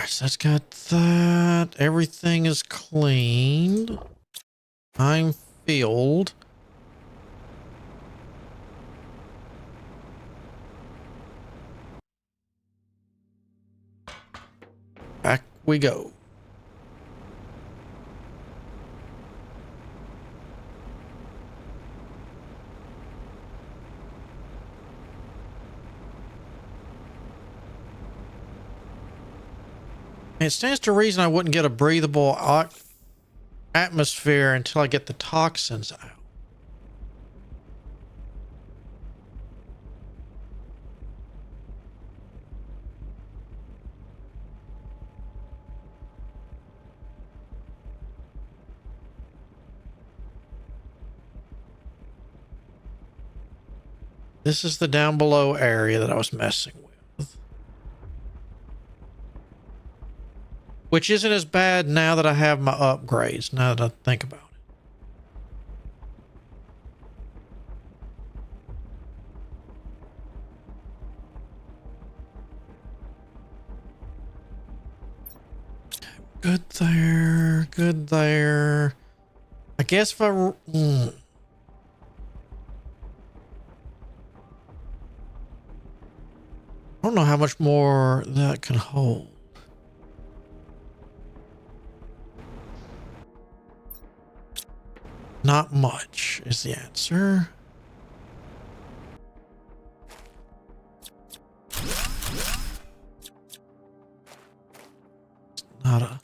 Alright, so that's got that. Everything is cleaned. I'm filled. Back we go. It stands to reason I wouldn't get a breathable atmosphere until I get the toxins out. This is the down below area that I was messing with. Which isn't as bad now that I have my upgrades, now that I think about it. Good there, good there. I guess if I... I don't know how much more that can hold. Not much is the answer. It's not a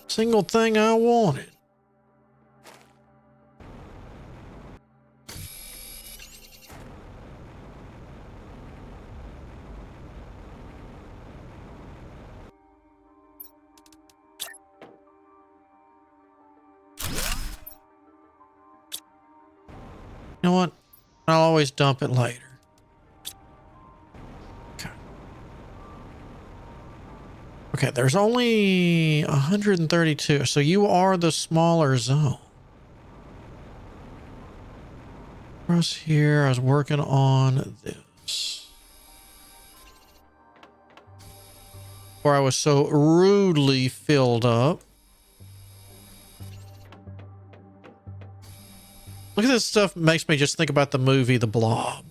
single thing I wanted. You know what? I'll always dump it later. Okay. Okay, there's only 132. So you are the smaller zone. Across here, I was working on this. Where I was so rudely filled up. Look at this stuff, makes me just think about the movie The Blob.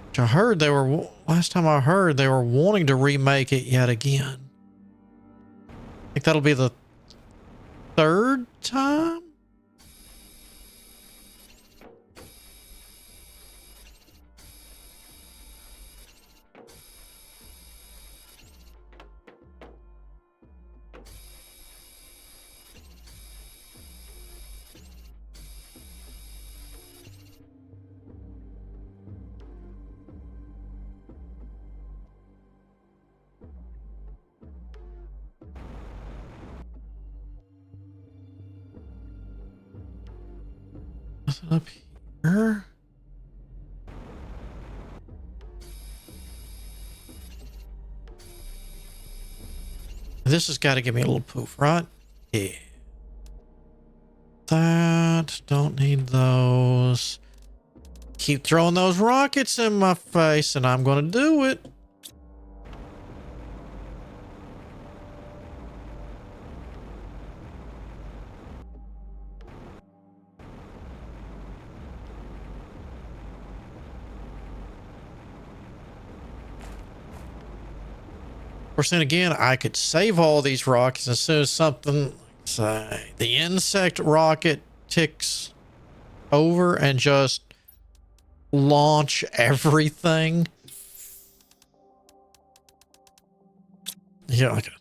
Which I heard they were, last time I heard, they were wanting to remake it yet again. I think that'll be the third time? Nothing up here. This has got to give me a little poof, right? Yeah. That, don't need those. Keep throwing those rockets in my face and I'm going to do it. Of course, then again, I could save all these rockets as soon as something, say, the insect rocket ticks over and just launch everything. Yeah, like a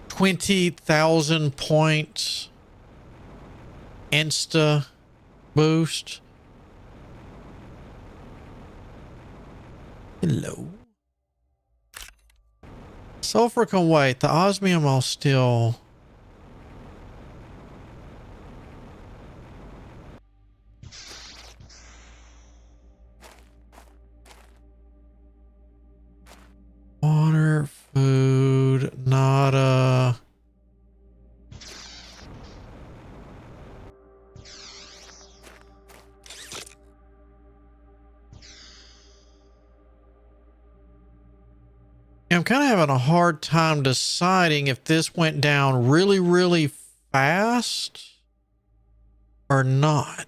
20,000 point insta boost. Hello. Sulfur can wait. The osmium I'll still... I'm kind of having a hard time deciding if this went down really, really fast or not.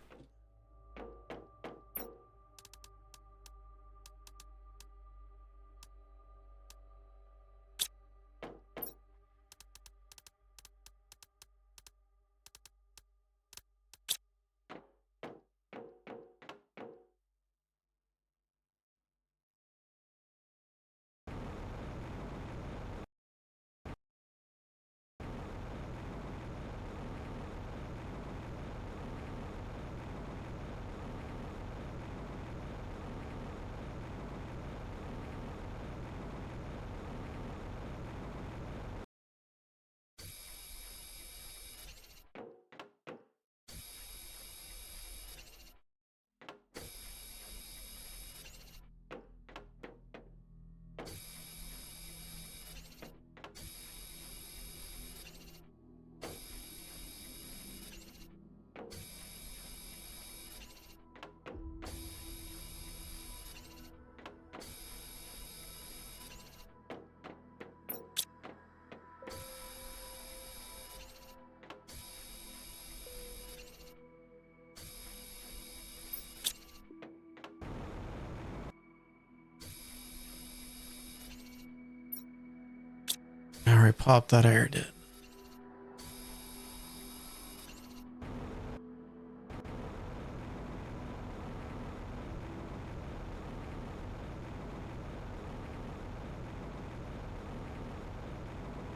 I already popped that air, did.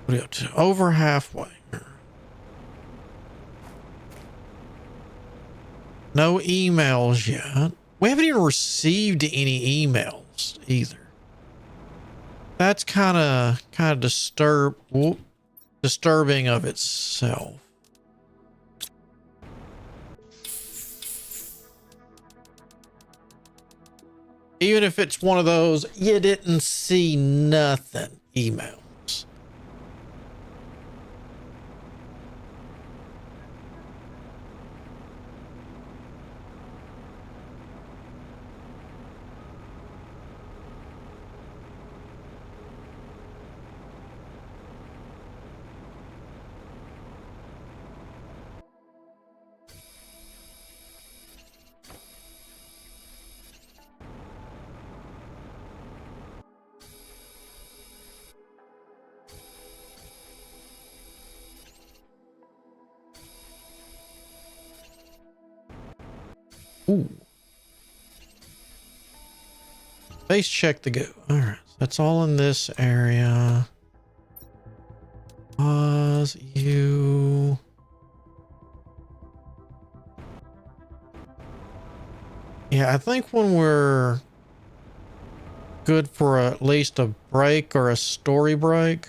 What are you up to? Over halfway. No emails yet. We haven't even received any emails either. That's kind of disturbing of itself. Even if it's one of those you didn't see nothing emails. Ooh. Base check the go. All right. That's all in this area. Pause you. Yeah, I think when we're good for at least a break or a story break,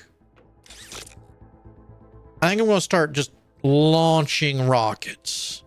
I think I'm going to start just launching rockets.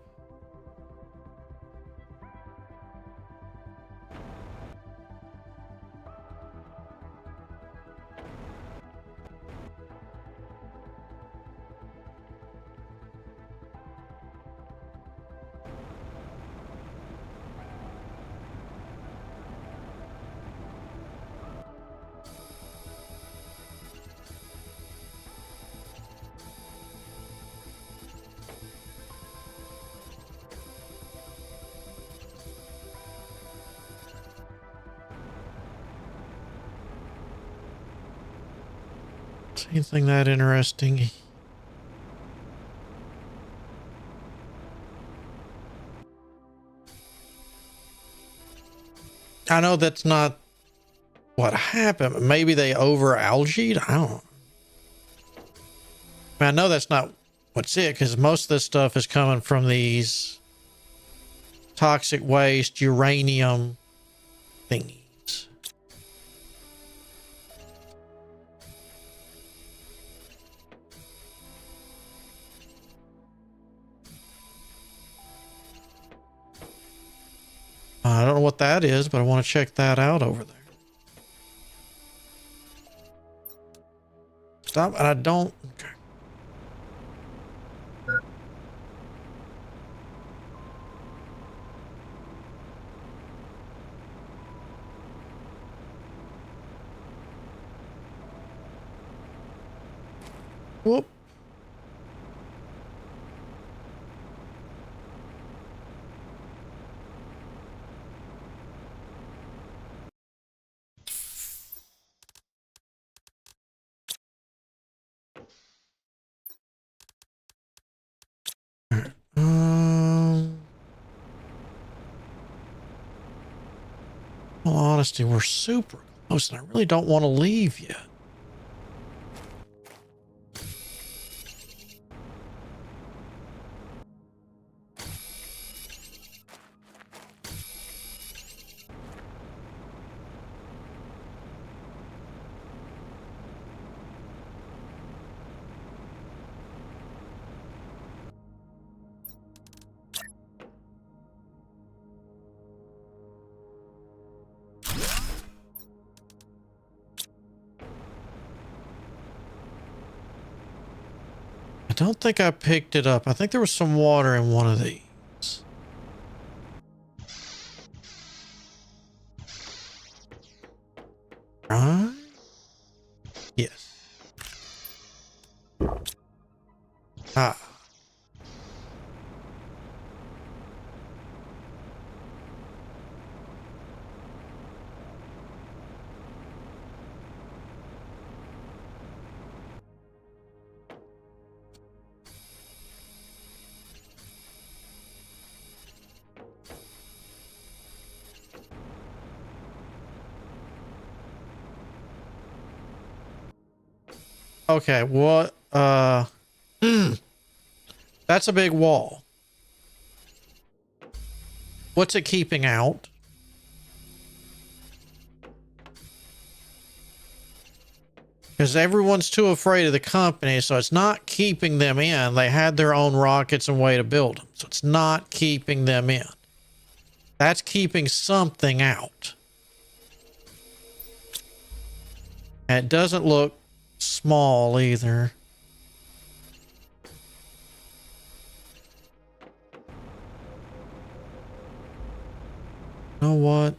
Anything that interesting? I know that's not what happened. Maybe they over algaed. I don't know. I know that's not what's it, because most of this stuff is coming from these toxic waste uranium thingies. I don't know what that is, but I want to check that out over there. Stop, and I don't. Okay. Whoop. In all honesty, we're super close, and I really don't want to leave yet. I don't think I picked it up. I think there was some water in one of these. Right? Yes. Ah. Okay, what? That's a big wall. What's it keeping out? Because everyone's too afraid of the company, so it's not keeping them in. They had their own rockets and way to build them, so it's not keeping them in. That's keeping something out. And it doesn't look small either. You know what?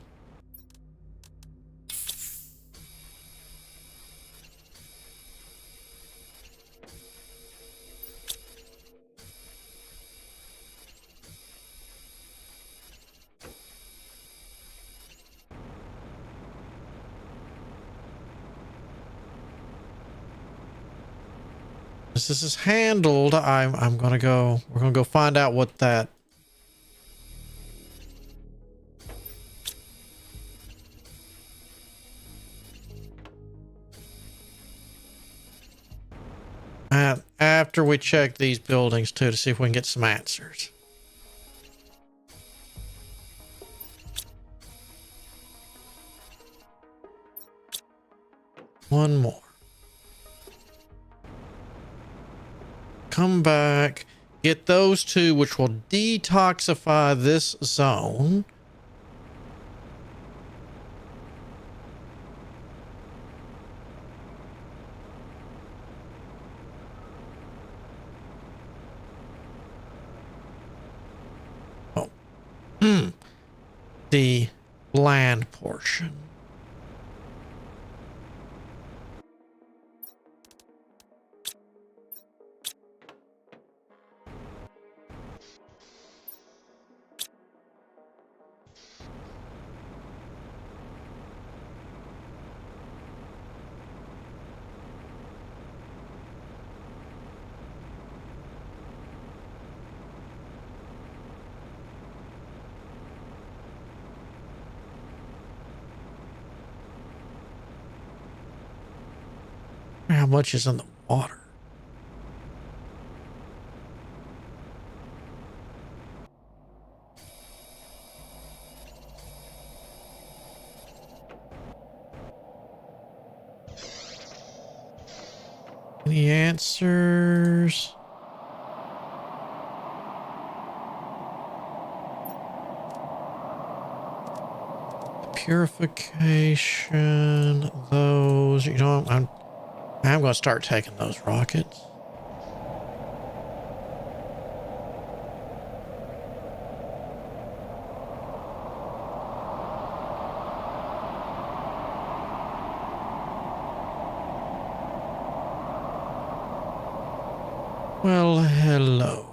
As this is handled, I'm gonna go. We're gonna go find out what that. And after we check these buildings too, to see if we can get some answers. One more. Come back, get those two, which will detoxify this zone. Oh, the land portion. How much is in the water? Any answers? Purification, those, you know, I'm going to start taking those rockets. Well, hello.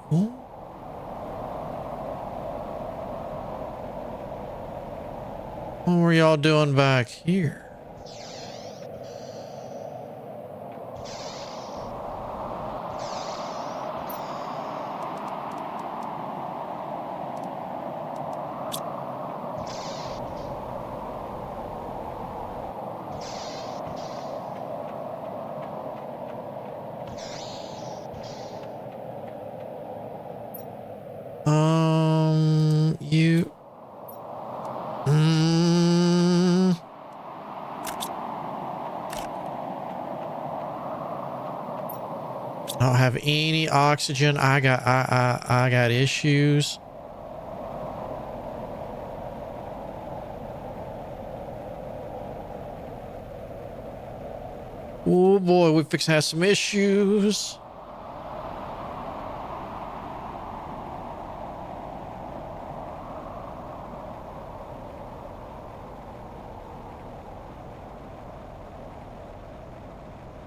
What were y'all doing back here? You. I don't have any oxygen. I got issues. Oh boy, we fix have some issues.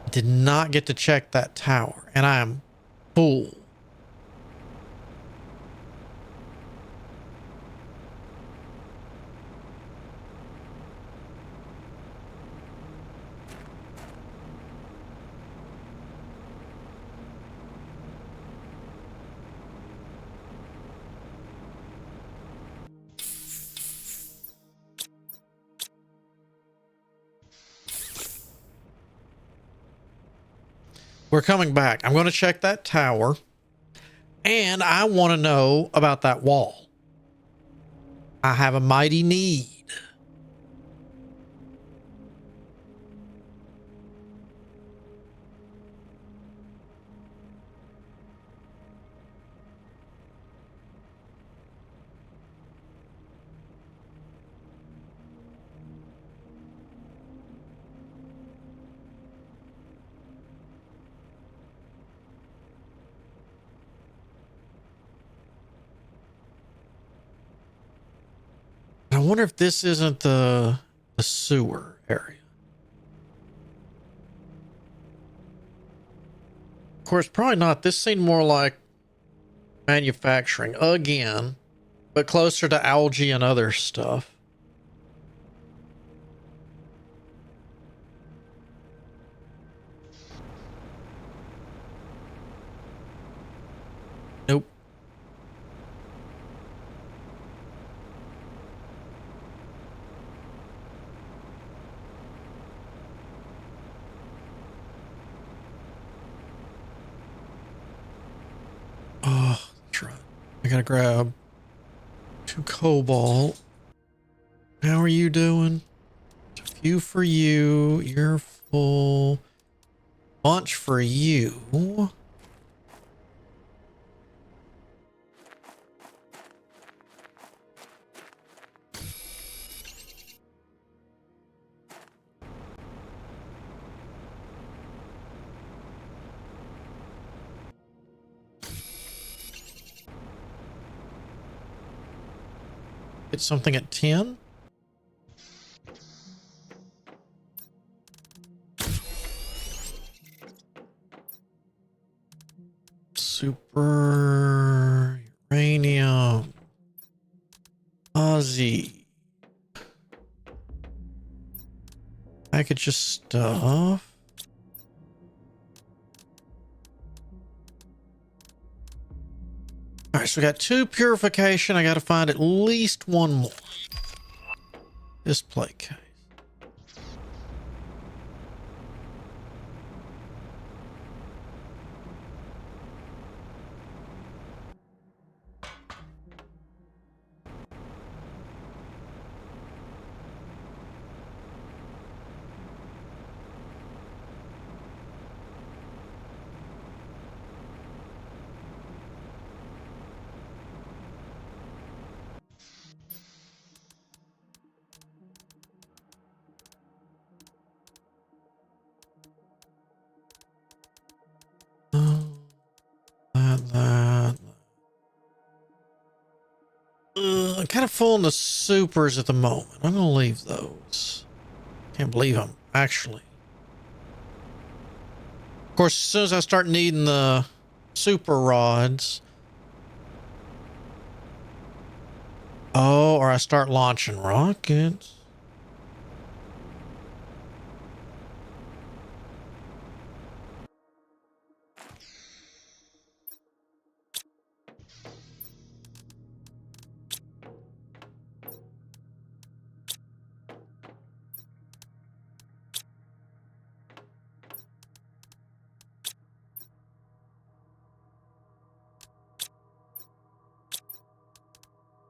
Did not get to check that tower, and I am full. We're coming back. I'm going to check that tower, and I want to know about that wall. I have a mighty need. I wonder if this isn't the sewer area. Of course, probably not. This seemed more like manufacturing again, but closer to algae and other stuff. Nope. Oh, that's right. I gotta grab 2 cobalt. How are you doing? A few for you. You're full. Bunch for you. Get something at 10. Super uranium. Aussie. Package of stuff. All right, so we got 2 purification. I got to find at least 1 more. Display case. I'm kind of full in the supers at the moment. I'm going to leave those. Can't believe I'm actually. Of course, as soon as I start needing the super rods. Oh, or I start launching rockets.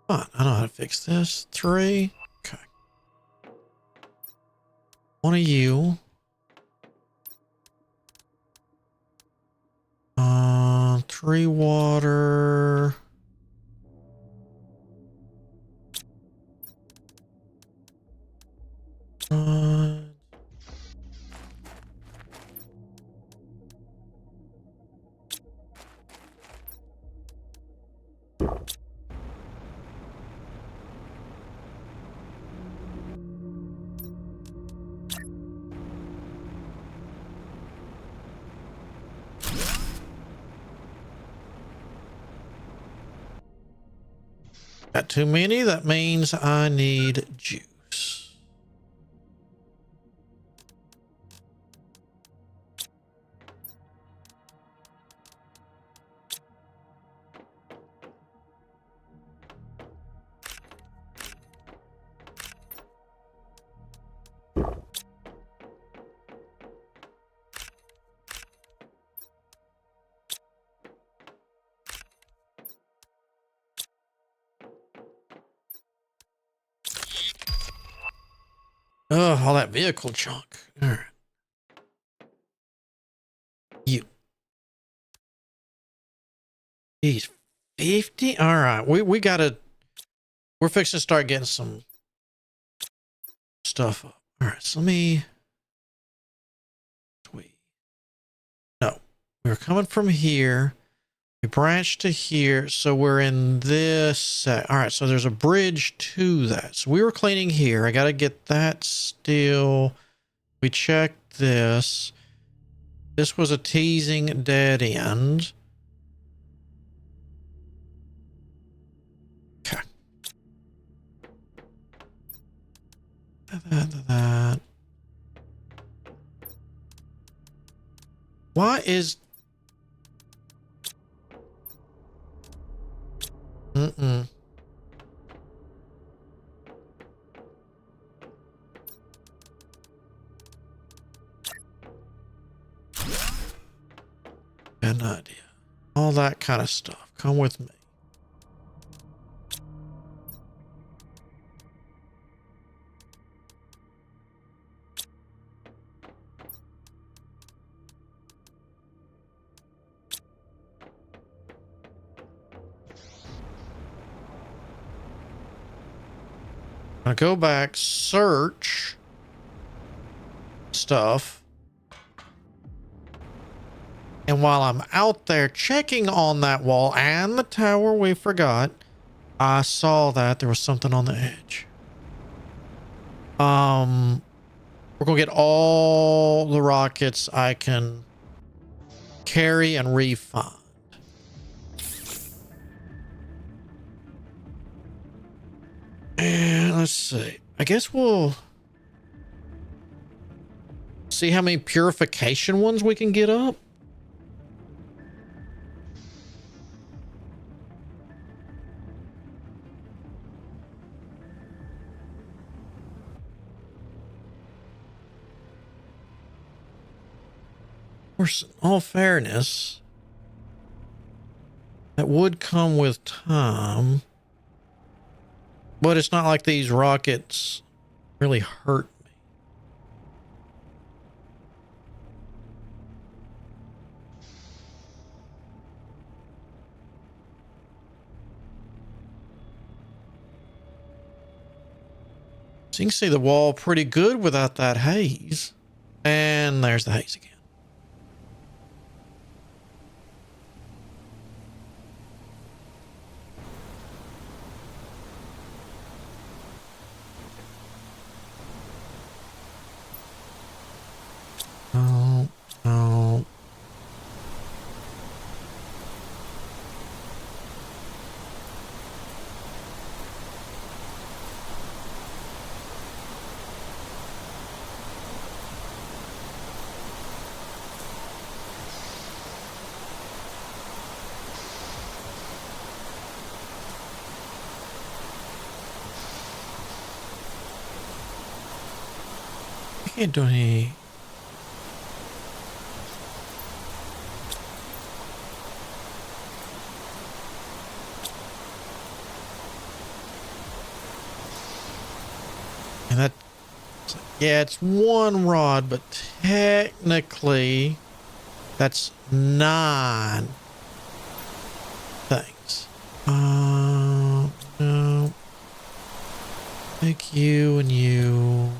Come on, I know how to fix this. 3. Okay. One of you. 3 water. Uh, got too many. That means I need juice. Oh, all that vehicle junk. All right. You. He's 50. All right. We gotta. We're fixing to start getting some stuff up. All right. So let me. No, we were coming from here. We branched to here, so we're in this. All right, so there's a bridge to that. So we were cleaning here. I got to get that still. We checked this. This was a teasing dead end. Okay. That. Why is... Mm-mm. Got an idea. All that kind of stuff. Come with me. I'm gonna go back, search stuff. And while I'm out there checking on that wall and the tower we forgot, I saw that there was something on the edge. We're gonna get all the rockets I can carry and refund. And let's see. I guess we'll see how many purification ones we can get up. Of course, in all fairness, that would come with time. But it's not like these rockets really hurt me. So you can see the wall pretty good without that haze. And there's the haze again. Oh, oh. Can't do any. And that, yeah, it's one rod, but technically that's 9 things. No. Take you and you.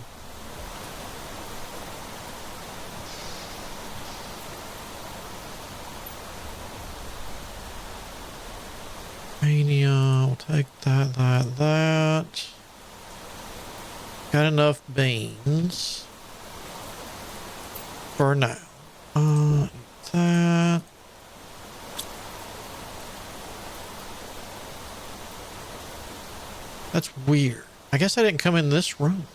Mania, we'll take that. Got enough beans for now. That. That's weird. I guess I didn't come in this room.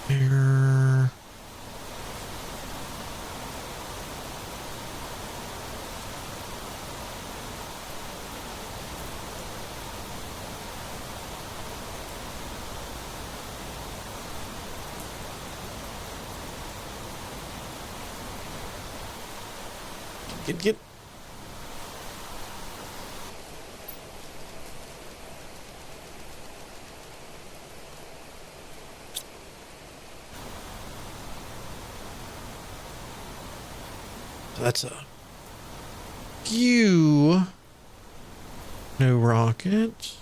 Here. Get. That's a few new rockets.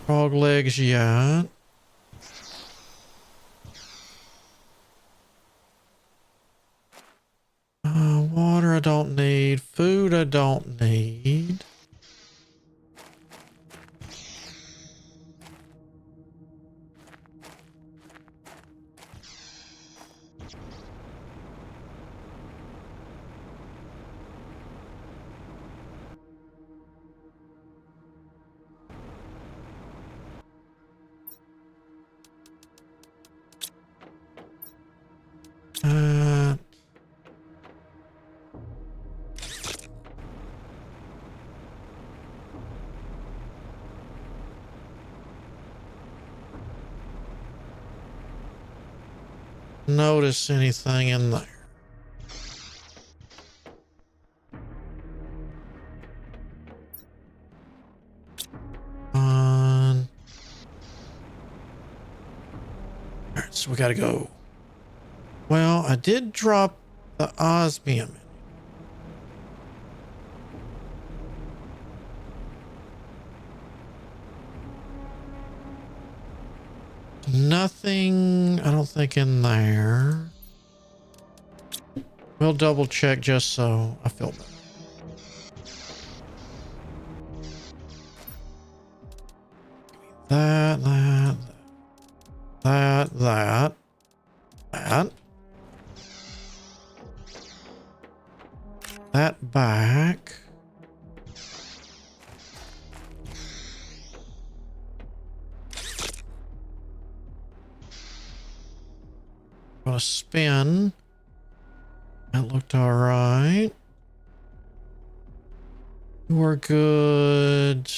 Frog legs yet. Water I don't need. Food I don't need. Notice anything in there? Alright, so we gotta go. Well, I did drop the osmium. Nothing, I don't think, in there. We'll double check just so I feel better. That back. Gonna spin. That looked all right. We're good.